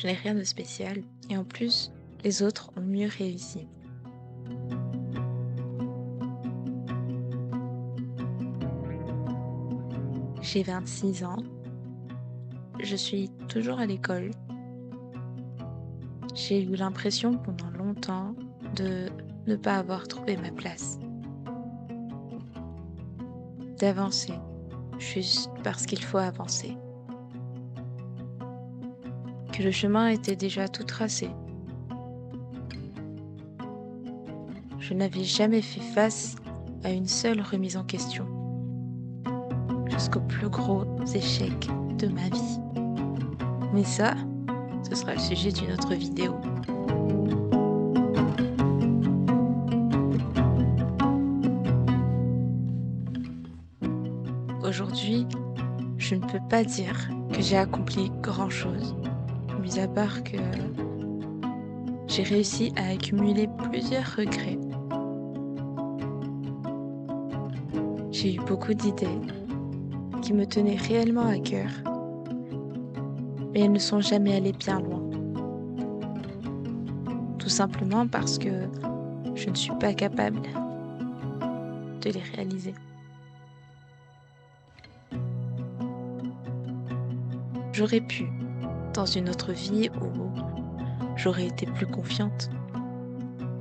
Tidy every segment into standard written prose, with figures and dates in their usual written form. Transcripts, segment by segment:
Je n'ai rien de spécial et en plus, les autres ont mieux réussi. J'ai 26 ans, je suis toujours à l'école. J'ai eu l'impression pendant longtemps de ne pas avoir trouvé ma place, d'avancer juste parce qu'il faut avancer, que le chemin était déjà tout tracé. Je n'avais jamais fait face à une seule remise en question, jusqu'au plus gros échec de ma vie. Mais ça, ce sera le sujet d'une autre vidéo. Aujourd'hui, je ne peux pas dire que j'ai accompli grand-chose, mis à part que j'ai réussi à accumuler plusieurs regrets. J'ai eu beaucoup d'idées qui me tenaient réellement à cœur, mais elles ne sont jamais allées bien loin. Tout simplement parce que je ne suis pas capable de les réaliser. J'aurais pu, dans une autre vie où j'aurais été plus confiante,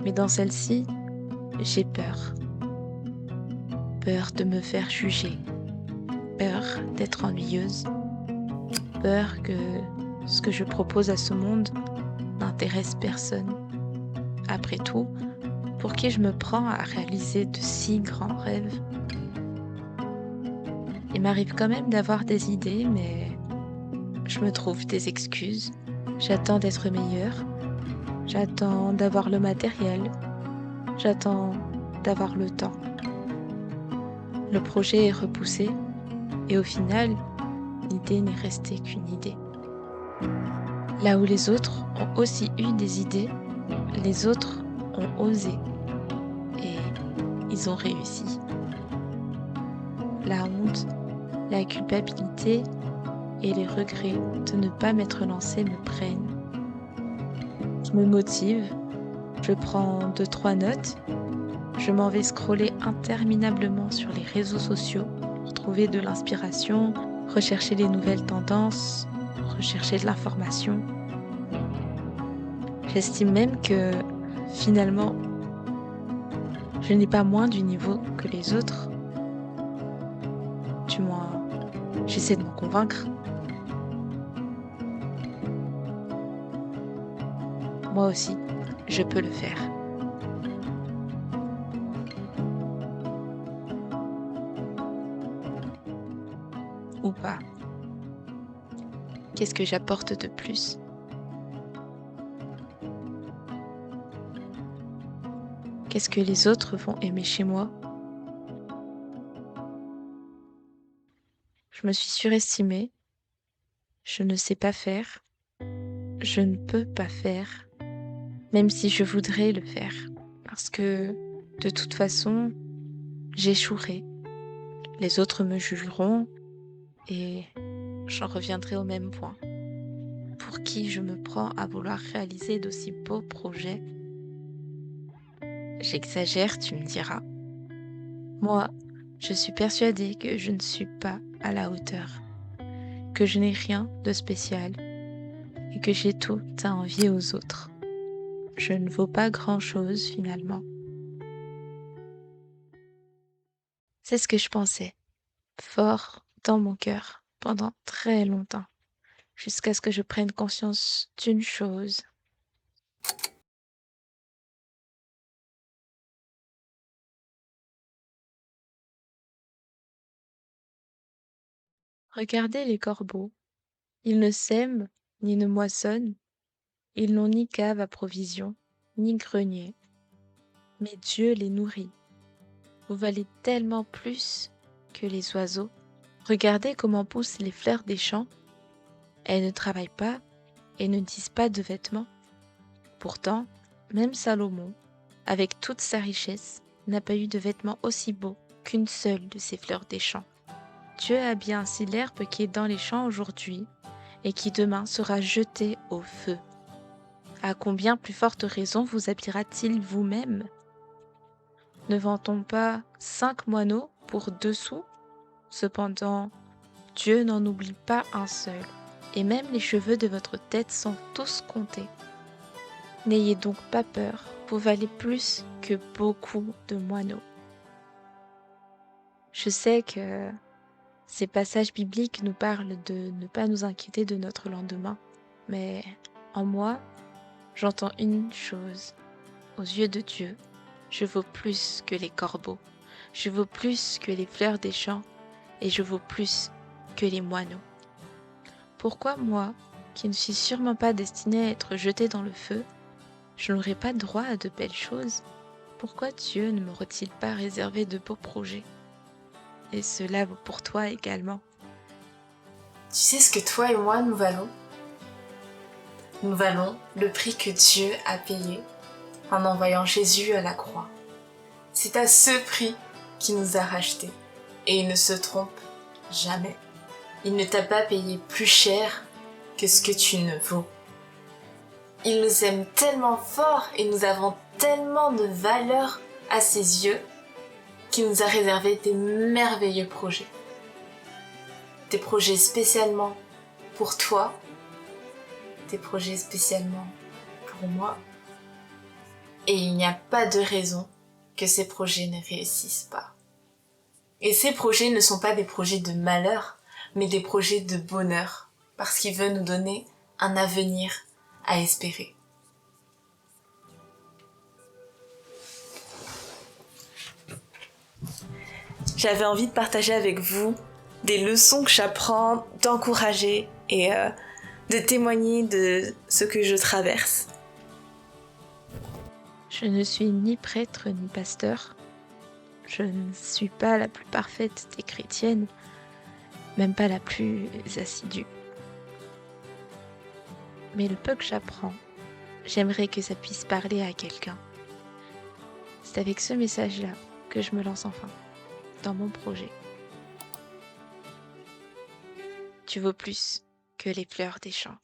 mais dans celle-ci, j'ai peur. Peur de me faire juger, peur d'être ennuyeuse, peur que ce que je propose à ce monde n'intéresse personne. Après tout, pour qui je me prends à réaliser de si grands rêves? Il m'arrive quand même d'avoir des idées, mais je me trouve des excuses. J'attends d'être meilleure, j'attends d'avoir le matériel, j'attends d'avoir le temps. Le projet est repoussé et au final, l'idée n'est restée qu'une idée. Là où les autres ont aussi eu des idées, les autres ont osé et ils ont réussi. La honte, la culpabilité et les regrets de ne pas m'être lancée me prennent. Je me motive, je prends deux, trois notes, je m'en vais scroller interminablement sur les réseaux sociaux pour trouver de l'inspiration, rechercher les nouvelles tendances, rechercher de l'information. J'estime même que finalement, je n'ai pas moins du niveau que les autres. Du moins, j'essaie de m'en convaincre. Moi aussi, je peux le faire. Ou pas. Qu'est-ce que j'apporte de plus? Qu'est-ce que les autres vont aimer chez moi? Je me suis surestimée. Je ne sais pas faire. Je ne peux pas faire, même si je voudrais le faire. Parce que, de toute façon, j'échouerai. Les autres me jugeront et j'en reviendrai au même point. Pour qui je me prends à vouloir réaliser d'aussi beaux projets? J'exagère, tu me diras. Moi, je suis persuadée que je ne suis pas à la hauteur, que je n'ai rien de spécial et que j'ai tout à envier aux autres. Je ne vaux pas grand-chose finalement. C'est ce que je pensais, fort dans mon cœur, pendant très longtemps, jusqu'à ce que je prenne conscience d'une chose. Regardez les corbeaux, ils ne sèment ni ne moissonnent, ils n'ont ni cave à provisions, ni grenier, mais Dieu les nourrit. Vous valez tellement plus que les oiseaux. Regardez comment poussent les fleurs des champs. Elles ne travaillent pas et ne tisent pas de vêtements. Pourtant, même Salomon, avec toute sa richesse, n'a pas eu de vêtements aussi beaux qu'une seule de ces fleurs des champs. Dieu habille ainsi l'herbe qui est dans les champs aujourd'hui et qui demain sera jeté au feu. À combien plus forte raison vous habillera-t-il vous-même? Ne vend-on pas 5 moineaux pour 2 sous? Cependant, Dieu n'en oublie pas un seul, et même les cheveux de votre tête sont tous comptés. N'ayez donc pas peur, vous valez plus que beaucoup de moineaux. Je sais que ces passages bibliques nous parlent de ne pas nous inquiéter de notre lendemain, mais en moi, j'entends une chose. Aux yeux de Dieu, je vaux plus que les corbeaux, je vaux plus que les fleurs des champs, et je vaux plus que les moineaux. Pourquoi moi, qui ne suis sûrement pas destinée à être jetée dans le feu, je n'aurai pas droit à de belles choses? Pourquoi Dieu ne m'aurait-il pas réservé de beaux projets? Et cela vaut pour toi également. Tu sais ce que toi et moi nous valons? Nous valons le prix que Dieu a payé en envoyant Jésus à la croix. C'est à ce prix qu'il nous a rachetés. Et il ne se trompe jamais. Il ne t'a pas payé plus cher que ce que tu ne vaux. Il nous aime tellement fort et nous avons tellement de valeur à ses yeux qu'il nous a réservé des merveilleux projets. Des projets spécialement pour toi, des projets spécialement pour moi. Et il n'y a pas de raison que ces projets ne réussissent pas. Et ces projets ne sont pas des projets de malheur, mais des projets de bonheur, parce qu'il veut nous donner un avenir à espérer. J'avais envie de partager avec vous des leçons que j'apprends, d'encourager et de témoigner de ce que je traverse. Je ne suis ni prêtre ni pasteur. Je ne suis pas la plus parfaite des chrétiennes, même pas la plus assidue. Mais le peu que j'apprends, j'aimerais que ça puisse parler à quelqu'un. C'est avec ce message-là que je me lance enfin dans mon projet. Tu vaux plus que les fleurs des champs.